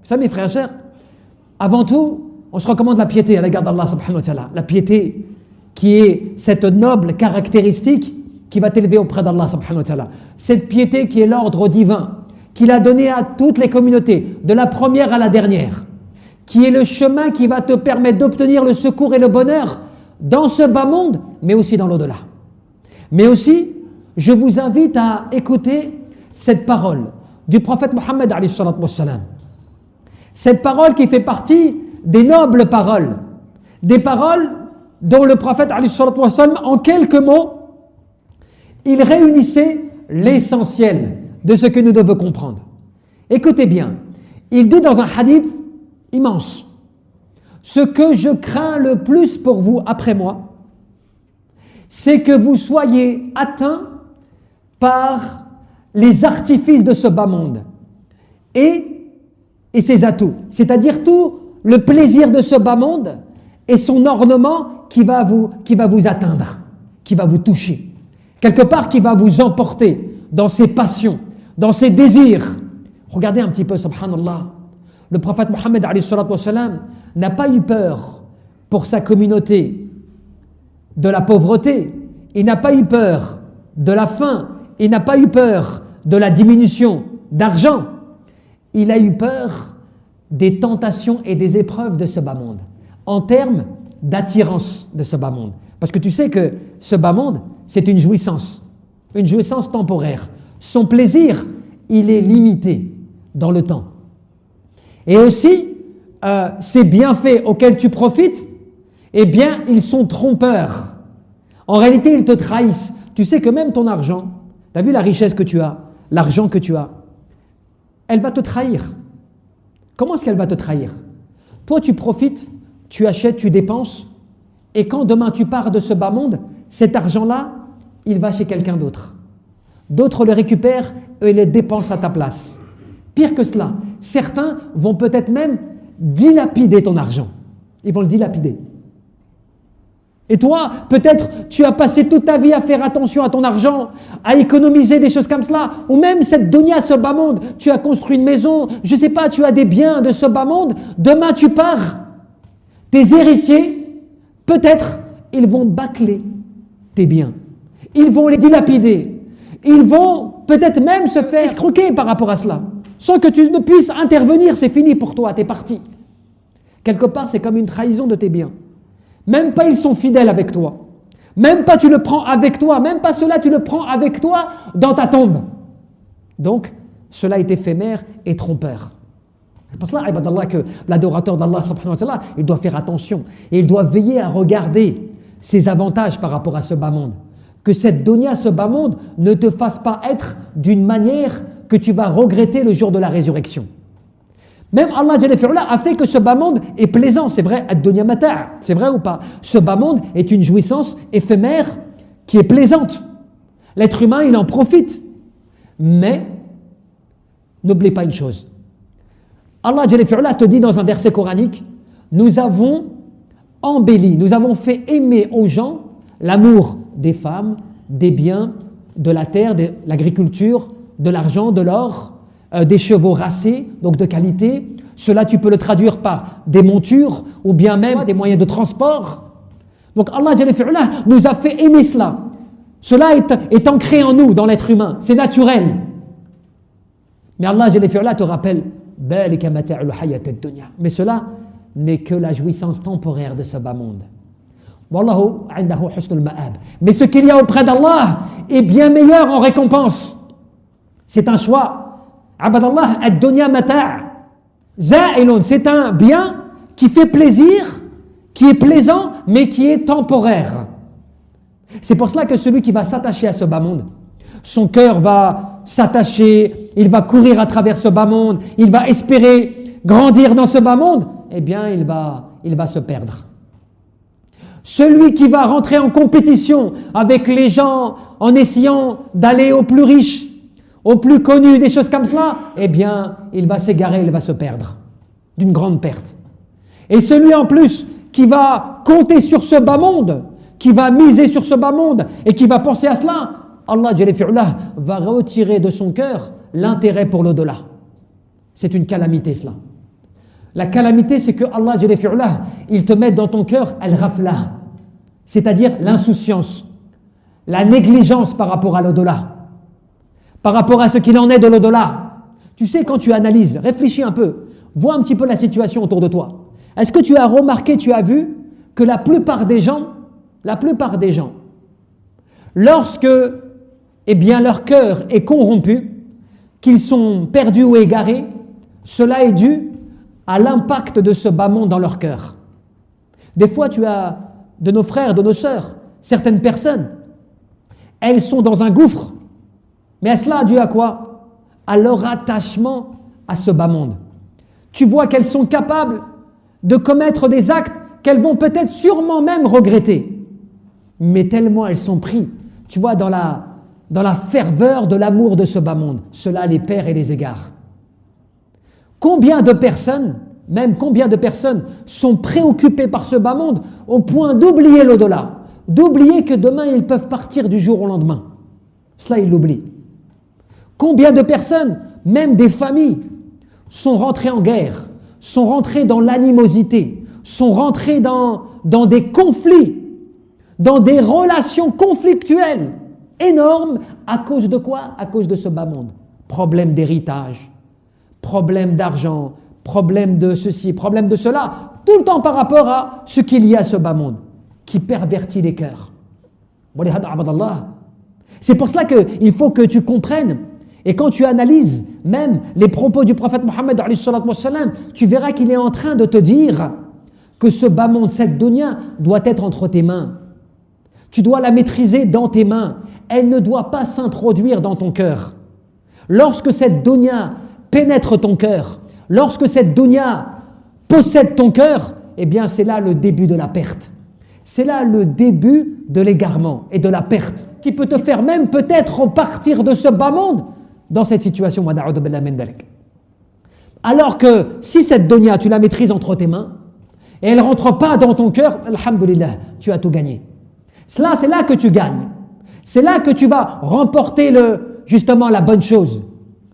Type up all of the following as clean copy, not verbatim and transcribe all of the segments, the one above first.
Ça, mes frères et sœurs, avant tout, on se recommande la piété à l'égard d'Allah subhanahu wa ta'ala. La piété qui est cette noble caractéristique qui va t'élever auprès d'Allah subhanahu wa ta'ala. Cette piété qui est l'ordre divin, qu'il a donné à toutes les communautés, de la première à la dernière, qui est le chemin qui va te permettre d'obtenir le secours et le bonheur dans ce bas monde, mais aussi dans l'au-delà. Mais aussi, je vous invite à écouter cette parole du prophète Mohammed alayhi salatu wassalam. Cette parole qui fait partie des nobles paroles, des paroles dont le prophète alayhi salatu wassalam, en quelques mots, il réunissait l'essentiel de ce que nous devons comprendre. Écoutez bien, il dit dans un hadith immense: ce que je crains le plus pour vous après moi, c'est que vous soyez atteints par les artifices de ce bas monde et ses atouts, c'est-à-dire tout le plaisir de ce bas monde et son ornement qui va vous atteindre, qui va vous toucher, quelque part qui va vous emporter dans ses passions, dans ses désirs. Regardez un petit peu, subhanallah, le prophète Mohammed alayhi salatu wassalam n'a pas eu peur pour sa communauté de la pauvreté, il n'a pas eu peur de la faim, il n'a pas eu peur de la diminution d'argent, il a eu peur des tentations et des épreuves de ce bas monde, en termes d'attirance de ce bas monde. Parce que tu sais que ce bas monde, c'est une jouissance temporaire. Son plaisir, il est limité dans le temps. Et aussi, ces bienfaits auxquels tu profites, eh bien, ils sont trompeurs. En réalité, ils te trahissent. Tu sais que même ton argent, tu as vu la richesse que tu as, l'argent que tu as, elle va te trahir. Comment est-ce qu'elle va te trahir? Toi, tu profites, tu achètes, tu dépenses, et quand demain tu pars de ce bas monde, cet argent-là, il va chez quelqu'un d'autre. D'autres le récupèrent et le dépensent à ta place. Pire que cela, certains vont peut-être même dilapider ton argent. Ils vont le dilapider. Et toi, peut-être, tu as passé toute ta vie à faire attention à ton argent, à économiser des choses comme cela, ou même cette dunya, ce bas monde, tu as construit une maison, je ne sais pas, tu as des biens de ce bas monde, demain tu pars. Tes héritiers, peut-être, ils vont bâcler tes biens. Ils vont les dilapider. Ils vont peut-être même se faire escroquer par rapport à cela. Sans que tu ne puisses intervenir, c'est fini pour toi, t'es parti. Quelque part, c'est comme une trahison de tes biens. Même pas ils sont fidèles avec toi. Même pas tu le prends avec toi. Même pas cela tu le prends avec toi dans ta tombe. Donc, cela est éphémère et trompeur. C'est pour cela, ibadallah, que l'adorateur d'Allah, subhanahu wa ta'ala, il doit faire attention. Et il doit veiller à regarder ses avantages par rapport à ce bas monde. Que cette dunya, ce bas monde, ne te fasse pas être d'une manière que tu vas regretter le jour de la résurrection. Même Allah a fait que ce bas monde est plaisant, c'est vrai, ad-dunya mata', c'est vrai ou pas? Ce bas monde est une jouissance éphémère qui est plaisante. L'être humain, il en profite. Mais, n'oublie pas une chose. Allah te dit dans un verset coranique, nous avons embelli, nous avons fait aimer aux gens l'amour des femmes, des biens, de la terre, de l'agriculture, de l'argent, de l'or, des chevaux racés, donc de qualité. Cela, tu peux le traduire par des montures ou bien même des moyens de transport. Donc Allah nous a fait aimer cela. Cela est ancré en nous, dans l'être humain. C'est naturel. Mais Allah te rappelle, mais cela n'est que la jouissance temporaire de ce bas monde. Mais ce qu'il y a auprès d'Allah est bien meilleur en récompense. C'est un choix. Abadallah, ad-dunya mata' za'ilun, c'est un bien qui fait plaisir, qui est plaisant, mais qui est temporaire. C'est pour cela que celui qui va s'attacher à ce bas monde, son cœur va s'attacher, il va courir à travers ce bas monde, il va espérer grandir dans ce bas monde, eh bien il va se perdre. Celui qui va rentrer en compétition avec les gens en essayant d'aller au plus riche, au plus connu, des choses comme cela, eh bien, il va s'égarer, il va se perdre d'une grande perte. Et celui en plus qui va compter sur ce bas monde, qui va miser sur ce bas monde et qui va penser à cela, Allah va retirer de son cœur l'intérêt pour l'au-delà. C'est une calamité cela. La calamité, c'est que Allah, il te met dans ton cœur al-ghafla, c'est-à-dire l'insouciance, la négligence par rapport à l'au-delà, par rapport à ce qu'il en est de l'au-delà. Tu sais, quand tu analyses, réfléchis un peu, vois un petit peu la situation autour de toi. Est-ce que tu as remarqué, tu as vu que la plupart des gens, lorsque leur cœur est corrompu, qu'ils sont perdus ou égarés, cela est dû à l'impact de ce bas monde dans leur cœur. Des fois, tu as de nos frères, de nos sœurs, certaines personnes, elles sont dans un gouffre, mais cela a dû à quoi? À leur attachement à ce bas monde. Tu vois qu'elles sont capables de commettre des actes qu'elles vont peut-être sûrement même regretter, mais tellement elles sont prises, tu vois, dans la ferveur de l'amour de ce bas monde, cela les perd et les égare. Combien de personnes sont préoccupées par ce bas monde au point d'oublier l'au-delà, d'oublier que demain ils peuvent partir du jour au lendemain. Cela ils l'oublient. Combien de personnes, même des familles, sont rentrées en guerre, sont rentrées dans l'animosité, sont rentrées dans des conflits, dans des relations conflictuelles énormes à cause de quoi? À cause de ce bas monde. Problème d'héritage, problème d'argent, problème de ceci, problème de cela, tout le temps par rapport à ce qu'il y a à ce bas monde qui pervertit les cœurs. C'est pour cela qu'il faut que tu comprennes, et quand tu analyses même les propos du prophète Mohammed, tu verras qu'il est en train de te dire que ce bas monde, cette dunya, doit être entre tes mains. Tu dois la maîtriser dans tes mains. Elle ne doit pas s'introduire dans ton cœur. Lorsque cette dunya pénètre ton cœur, lorsque cette dunya possède ton cœur, eh bien c'est là le début de la perte. C'est là le début de l'égarement et de la perte qui peut te faire même peut-être partir de ce bas monde dans cette situation. Alors que si cette dunya, tu la maîtrises entre tes mains et elle ne rentre pas dans ton cœur, alhamdulillah, tu as tout gagné. C'est là que tu gagnes. C'est là que tu vas remporter justement la bonne chose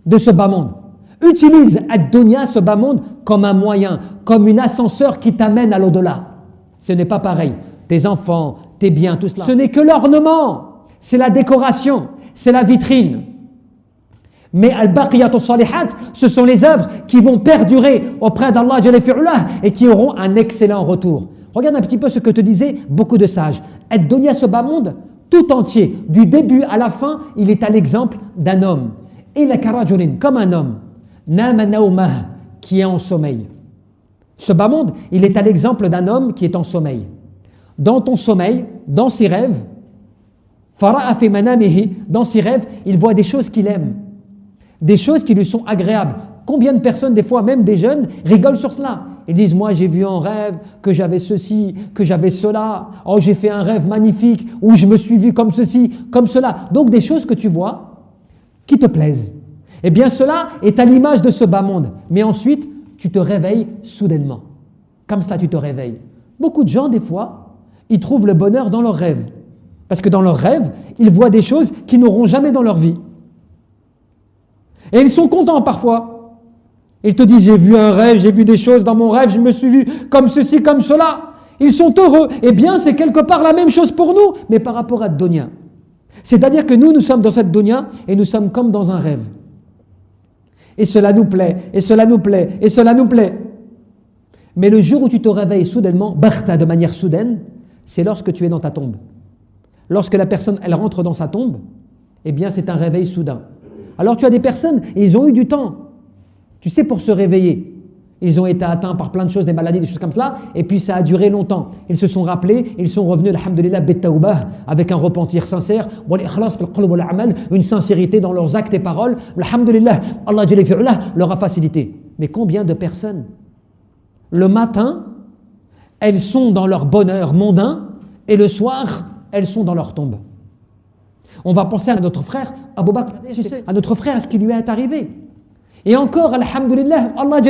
de ce bas monde. Utilise ad-dunya, ce bas monde, comme un moyen, comme une ascenseur qui t'amène à l'au-delà. Ce n'est pas pareil. Tes enfants, tes biens, tout cela. Ce n'est que l'ornement, c'est la décoration, c'est la vitrine. Mais al-baqiyatu salihat, ce sont les œuvres qui vont perdurer auprès d'Allah et qui auront un excellent retour. Regarde un petit peu ce que te disaient beaucoup de sages. Ad-dunya, ce bas monde, tout entier, du début à la fin, il est à l'exemple d'un homme. Et la karajulin, comme un homme, nama naumah, qui est en sommeil. Ce bas monde, il est à l'exemple d'un homme qui est en sommeil. Dans ton sommeil, dans ses rêves, fara'a fi manamihi, dans ses rêves, il voit des choses qu'il aime, des choses qui lui sont agréables. Combien de personnes, des fois même des jeunes, rigolent sur cela? Ils disent, moi j'ai vu en rêve que j'avais ceci, que j'avais cela. Oh, j'ai fait un rêve magnifique où je me suis vu comme ceci, comme cela. Donc des choses que tu vois qui te plaisent. Eh bien cela est à l'image de ce bas monde. Mais ensuite, tu te réveilles soudainement. Comme cela, tu te réveilles. Beaucoup de gens, des fois, ils trouvent le bonheur dans leurs rêves. Parce que dans leurs rêves, ils voient des choses qu'ils n'auront jamais dans leur vie. Et ils sont contents parfois. Ils te disent, j'ai vu un rêve, j'ai vu des choses dans mon rêve, je me suis vu comme ceci, comme cela. Ils sont heureux. Eh bien, c'est quelque part la même chose pour nous, mais par rapport à dunya. C'est-à-dire que nous sommes dans cette dunya et nous sommes comme dans un rêve. Et cela nous plaît, et cela nous plaît, et cela nous plaît. Mais le jour où tu te réveilles soudainement, bakhta, de manière soudaine, c'est lorsque tu es dans ta tombe. Lorsque la personne, elle rentre dans sa tombe, eh bien, c'est un réveil soudain. Alors tu as des personnes, et ils ont eu du temps, tu sais, pour se réveiller. Ils ont été atteints par plein de choses, des maladies, des choses comme cela, et puis ça a duré longtemps. Ils se sont rappelés, ils sont revenus, alhamdulillah, bit-tawbah, avec un repentir sincère, une sincérité dans leurs actes et paroles. Alhamdulillah, Allah leur a facilité. Mais combien de personnes, le matin, elles sont dans leur bonheur mondain, et le soir, elles sont dans leur tombe. On va penser à notre frère, Abu Bakr, tu sais, à notre frère, ce qui lui est arrivé. Et encore, alhamdulillah, Allah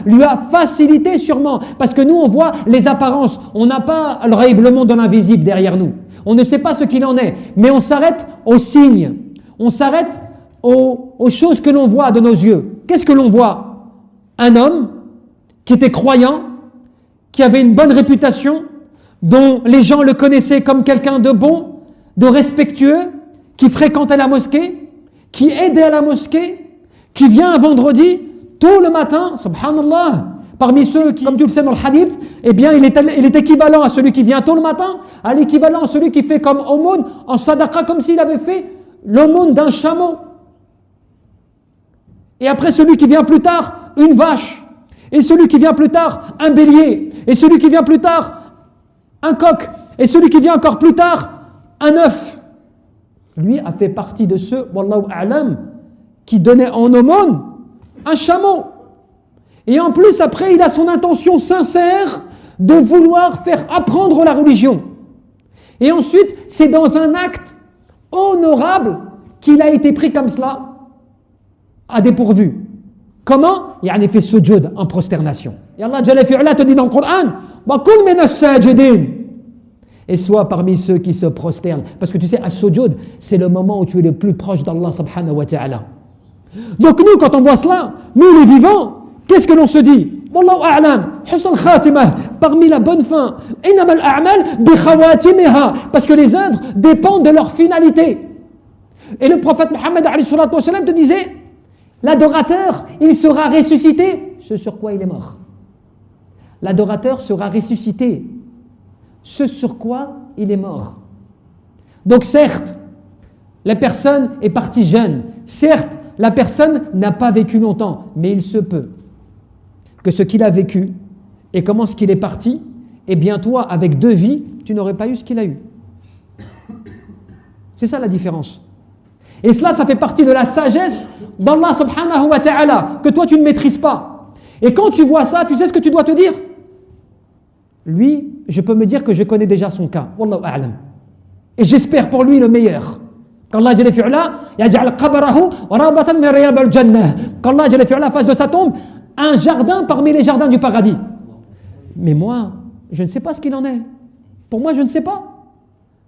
lui a facilité sûrement. Parce que nous, on voit les apparences. On n'a pas le monde de l'invisible derrière nous. On ne sait pas ce qu'il en est. Mais on s'arrête aux signes. On s'arrête aux choses que l'on voit de nos yeux. Qu'est-ce que l'on voit? Un homme qui était croyant, qui avait une bonne réputation, dont les gens le connaissaient comme quelqu'un de bon, de respectueux, qui fréquentait la mosquée, qui aidait à la mosquée, qui vient un vendredi, tôt le matin, subhanallah, parmi ceux qui, comme tu le sais dans le hadith, eh bien il est équivalent à celui qui vient tôt le matin, à l'équivalent à celui qui fait comme aumône, en sadaqa, comme s'il avait fait l'aumône d'un chameau. Et après celui qui vient plus tard, une vache. Et celui qui vient plus tard, un bélier. Et celui qui vient plus tard, un coq. Et celui qui vient encore plus tard, un œuf. Lui a fait partie de ceux, wallahu a'lam, qui donnaient en aumône un chameau. Et en plus, après, il a son intention sincère de vouloir faire apprendre la religion. Et ensuite, c'est dans un acte honorable qu'il a été pris comme cela, à dépourvu. Comment? Il a fait sujud en prosternation. Et Allah Jalla fi'ala te dit dans le Coran, wa kul min as-sajidin. Et sois parmi ceux qui se prosternent. Parce que tu sais, as-sujud, c'est le moment où tu es le plus proche d'Allah subhanahu wa ta'ala. Donc nous, quand on voit cela, nous les vivants, qu'est-ce que l'on se dit? Wallahu a'lam, husn al-khatimah, parmi la bonne fin. Innama al-a'mal bi khawatimiha, parce que les œuvres dépendent de leur finalité. Et le prophète Mohammed alayhi salatu wa sallam te disait, l'adorateur, il sera ressuscité, ce sur quoi il est mort. L'adorateur sera ressuscité, ce sur quoi il est mort. Donc certes, la personne est partie jeune, certes, la personne n'a pas vécu longtemps, mais il se peut que ce qu'il a vécu et comment ce qu'il est parti, eh bien toi, avec 2 vies, tu n'aurais pas eu ce qu'il a eu. C'est ça la différence. Et cela, ça fait partie de la sagesse d'Allah subhanahu wa ta'ala, que toi tu ne maîtrises pas. Et quand tu vois ça, tu sais ce que tu dois te dire? Lui, je peux me dire que je connais déjà son cas. Wallahu a'lam. Et j'espère pour lui le meilleur. Qu'Allah Jalla fi'ala yaj'al qabrahu rabatan min riyab al-jannah. Qu'Allah Jalla fi'ala fasse de sa tombe un jardin parmi les jardins du paradis. Mais moi, je ne sais pas ce qu'il en est. Pour moi, je ne sais pas.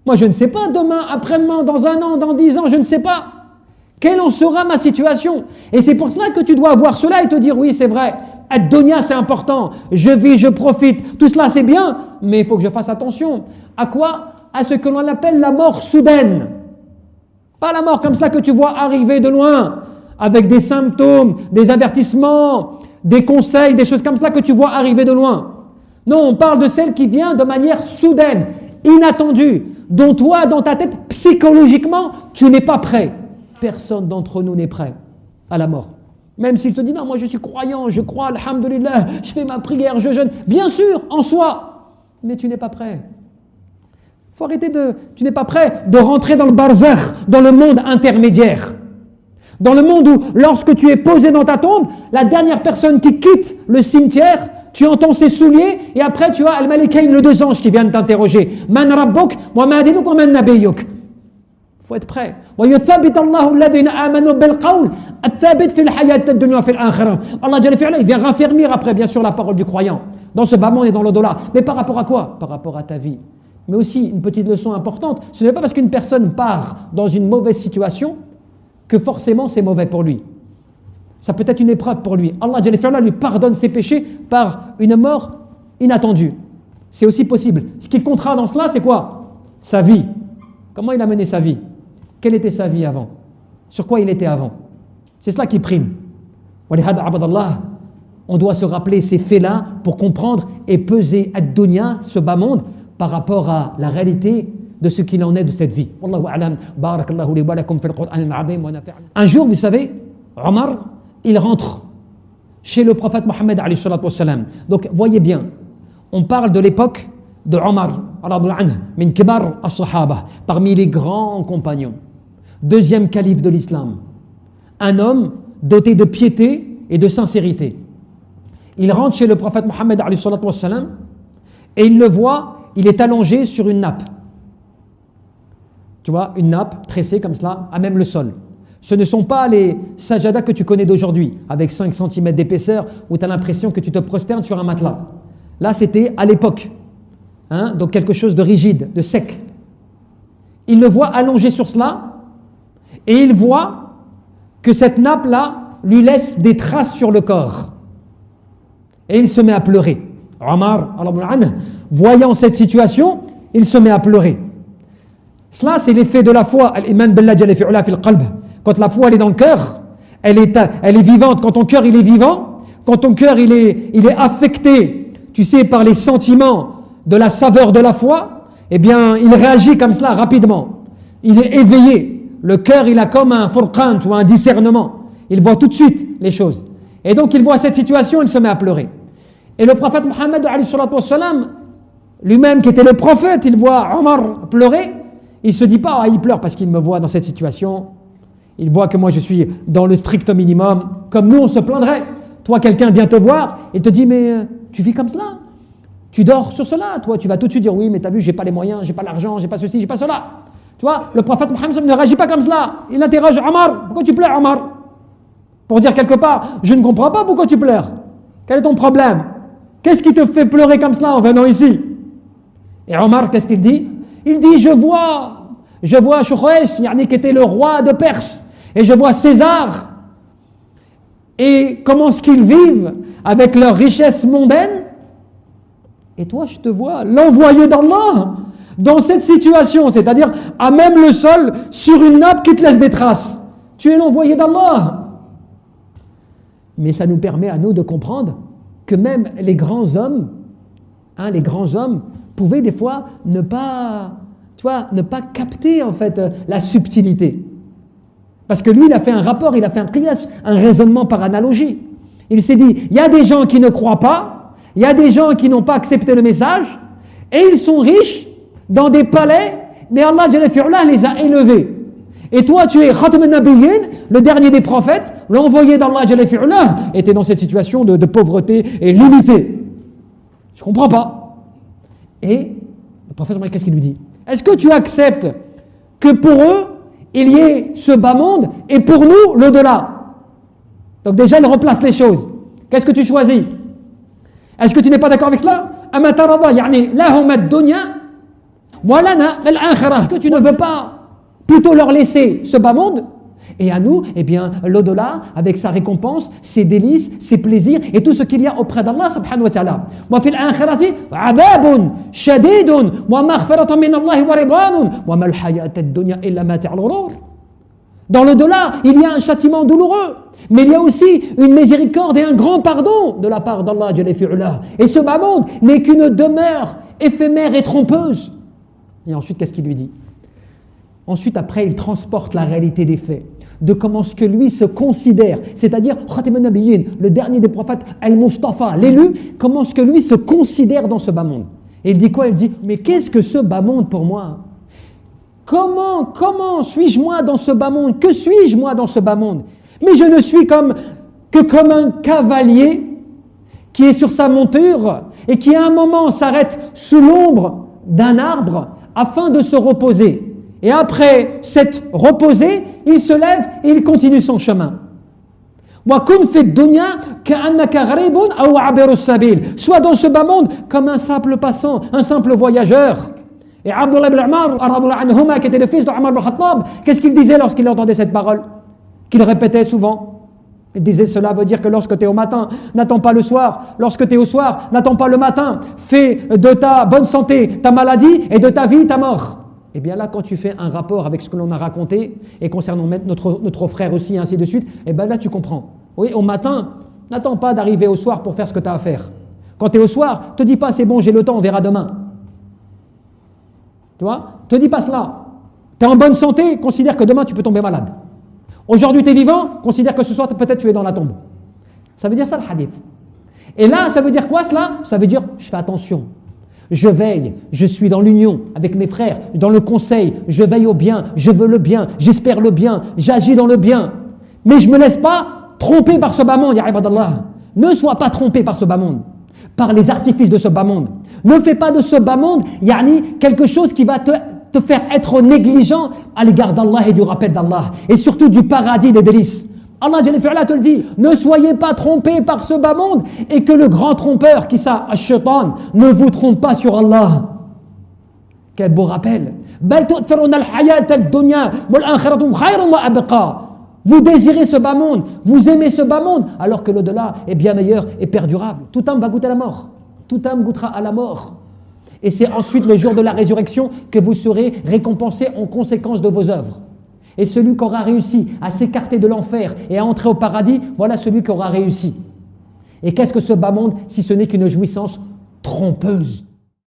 Moi, je ne sais pas demain, après-demain, dans 1 an, dans 10 ans, je ne sais pas. Quelle en sera ma situation? Et c'est pour cela que tu dois voir cela et te dire, oui, c'est vrai, ad-dunya, c'est important, je vis, je profite, tout cela c'est bien, mais il faut que je fasse attention. À quoi? À ce que l'on appelle la mort soudaine. Pas la mort comme ça que tu vois arriver de loin, avec des symptômes, des avertissements, des conseils, des choses comme ça que tu vois arriver de loin. Non, on parle de celle qui vient de manière soudaine, inattendue, dont toi, dans ta tête, psychologiquement, tu n'es pas prêt. Personne d'entre nous n'est prêt à la mort. Même s'il te dit, non, moi je suis croyant, je crois, alhamdulillah, je fais ma prière, je jeûne. Bien sûr, en soi, mais tu n'es pas prêt. Faut arrêter tu n'es pas prêt de rentrer dans le barzakh, dans le monde intermédiaire. Dans le monde où, lorsque tu es posé dans ta tombe, la dernière personne qui quitte le cimetière, tu entends ses souliers, et après tu as Al-Malikayn, le 2 anges qui viennent t'interroger. Man rabbuk, wa ma dinuk, wa man nabiyyuk. Il faut être prêt. Allah Jalla fi'ala, il vient raffermir après, bien sûr, la parole du croyant, dans ce bas monde et dans l'au-delà. Mais par rapport à quoi? Par rapport à ta vie. Mais aussi, une petite leçon importante, ce n'est pas parce qu'une personne part dans une mauvaise situation que forcément c'est mauvais pour lui. Ça peut être une épreuve pour lui. Allah Jalla fi'ala lui pardonne ses péchés par une mort inattendue. C'est aussi possible. Ce qui comptera dans cela, c'est quoi? Sa vie. Comment il a mené sa vie? Quelle était sa vie avant? Sur quoi il était avant? C'est cela qui prime. On doit se rappeler ces faits-là pour comprendre et peser ad-dunya, ce bas monde, par rapport à la réalité de ce qu'il en est de cette vie. Un jour, vous savez, Omar, il rentre chez le prophète Mohammed alayhi salatu wa salam. Donc, voyez bien, on parle de l'époque de Omar, min kibar as-sahaba, parmi les grands compagnons. 2e calife de l'islam. Un homme doté de piété et de sincérité. Il rentre chez le prophète Mohammed alayhi salatu wa salam et il le voit, il est allongé sur une nappe. Tu vois, une nappe tressée comme cela, à même le sol. Ce ne sont pas les sajadas que tu connais d'aujourd'hui, avec 5 cm d'épaisseur, où tu as l'impression que tu te prosternes sur un matelas. Là, c'était à l'époque. Donc quelque chose de rigide, de sec. Il le voit allongé sur cela, et il voit que cette nappe-là lui laisse des traces sur le corps. Et il se met à pleurer. Omar, voyant cette situation, il se met à pleurer. Cela, c'est l'effet de la foi. Al-iman billah jalla fi'ula fil qalb. Quand la foi elle est dans le cœur, elle est vivante. Quand ton cœur il est vivant, quand ton cœur il est affecté, tu sais, par les sentiments de la saveur de la foi, eh bien, il réagit comme cela rapidement. Il est éveillé. Le cœur, il a comme un furqan, tu vois, un discernement. Il voit tout de suite les choses. Et donc, il voit cette situation, il se met à pleurer. Et le prophète Mohammed, lui-même qui était le prophète, il voit Omar pleurer. Il ne se dit pas, il pleure parce qu'il me voit dans cette situation. Il voit que moi, je suis dans le strict minimum. Comme nous, on se plaindrait. Toi, quelqu'un vient te voir et te dit, mais tu vis comme cela. Tu dors sur cela. Toi, tu vas tout de suite dire, oui, mais tu as vu, j'ai pas les moyens, j'ai pas l'argent, j'ai pas ceci, j'ai pas cela. Tu vois, le prophète Mohammed ne réagit pas comme cela. Il interroge Omar, pourquoi tu pleures, Omar? Pour dire quelque part, je ne comprends pas pourquoi tu pleures. Quel est ton problème? Qu'est-ce qui te fait pleurer comme cela en venant ici? Et Omar, qu'est-ce qu'il dit? Il dit, je vois Shoukhouès, qui était le roi de Perse, et je vois César, et comment est-ce qu'ils vivent avec leur richesse mondaine. Et toi, je te vois l'envoyé d'Allah dans cette situation, c'est-à-dire à même le sol, sur une nappe qui te laisse des traces. Tu es l'envoyé d'Allah. Mais ça nous permet à nous de comprendre que même les grands hommes pouvaient des fois ne pas capter en fait la subtilité. Parce que lui, il a fait un rapport, il a fait un qiyas, un raisonnement par analogie. Il s'est dit, il y a des gens qui ne croient pas, il y a des gens qui n'ont pas accepté le message, et ils sont riches dans des palais, mais Allah les a élevés. Et toi, tu es Khatam al-Nabiyyin, le dernier des prophètes, l'envoyé d'Allah était dans cette situation de pauvreté et limitée. Je ne comprends pas. Et le prophète, qu'est-ce qu'il lui dit? Est-ce que tu acceptes que pour eux, il y ait ce bas monde et pour nous, l'au-delà? Donc déjà, il replace les choses. Qu'est-ce que tu choisis? Est-ce que tu n'es pas d'accord avec cela? Est-ce que tu ne veux pas plutôt leur laisser ce bas monde? Et à nous, eh bien, l'au-delà, avec sa récompense, ses délices, ses plaisirs et tout ce qu'il y a auprès d'Allah subhanahu wa ta'ala. Wa fil akhirati adabun shadidun wa maghfiratun min Allah wa ridwanun wa mal hayat ad-dunya illa mata'ul ghurur. Dans l'au-delà, il y a un châtiment douloureux, mais il y a aussi une miséricorde et un grand pardon de la part d'Allah jalla fi'ula. Et ce bas monde n'est qu'une demeure éphémère et trompeuse. Et ensuite, qu'est-ce qu'il lui dit? Ensuite, après, il transporte la réalité des faits, de comment ce que lui se considère, c'est-à-dire Khatam al-Nabiyyin, le dernier des prophètes, Al-Mustafa, l'élu, comment ce que lui se considère dans ce bas monde. Et il dit quoi? Il dit, mais qu'est-ce que ce bas monde pour moi? Comment suis-je moi dans ce bas monde? Que suis-je moi dans ce bas monde? Mais je ne suis que comme un cavalier qui est sur sa monture et qui à un moment s'arrête sous l'ombre d'un arbre afin de se reposer. Et après s'être reposé, il se lève et il continue son chemin. Soit dans ce bas monde comme un simple passant, un simple voyageur. Et Abdullah ibn Umar, qui était le fils de Omar ibn Khattab, qu'est-ce qu'il disait lorsqu'il entendait cette parole? Qu'il répétait souvent. Il disait, cela veut dire que lorsque tu es au matin, n'attends pas le soir. Lorsque tu es au soir, n'attends pas le matin. Fais de ta bonne santé ta maladie et de ta vie ta mort. Et bien là, quand tu fais un rapport avec ce que l'on a raconté, et concernant notre frère aussi, et ainsi de suite, et bien là, tu comprends. Oui, au matin, n'attends pas d'arriver au soir pour faire ce que tu as à faire. Quand tu es au soir, te dis pas, c'est bon, j'ai le temps, on verra demain. Tu vois? Te dis pas cela. Tu es en bonne santé, considère que demain, tu peux tomber malade. Aujourd'hui, tu es vivant, considère que ce soir, peut-être tu es dans la tombe. Ça veut dire ça, le hadith. Et là, ça veut dire quoi, cela? Ça veut dire, je fais attention. Je veille, je suis dans l'union avec mes frères, dans le conseil, je veille au bien, je veux le bien, j'espère le bien, j'agis dans le bien. Mais je ne me laisse pas tromper par ce bas monde, ya ibadallah. Ne sois pas trompé par ce bas monde, par les artifices de ce bas monde. Ne fais pas de ce bas monde, quelque chose qui va te faire être négligent à l'égard d'Allah et du rappel d'Allah, et surtout du paradis des délices. Allah te le dit, ne soyez pas trompés par ce bas monde et que le grand trompeur, qui ça, Ash-Shaytan, ne vous trompe pas sur Allah. Quel beau rappel. Vous désirez ce bas monde, vous aimez ce bas monde, alors que l'au-delà est bien meilleur et perdurable. Toute âme va goûter la mort. Toute âme goûtera à la mort. Et c'est ensuite le jour de la résurrection que vous serez récompensés en conséquence de vos œuvres. Et celui qui aura réussi à s'écarter de l'enfer et à entrer au paradis, voilà celui qui aura réussi. Et qu'est-ce que ce bas monde si ce n'est qu'une jouissance trompeuse?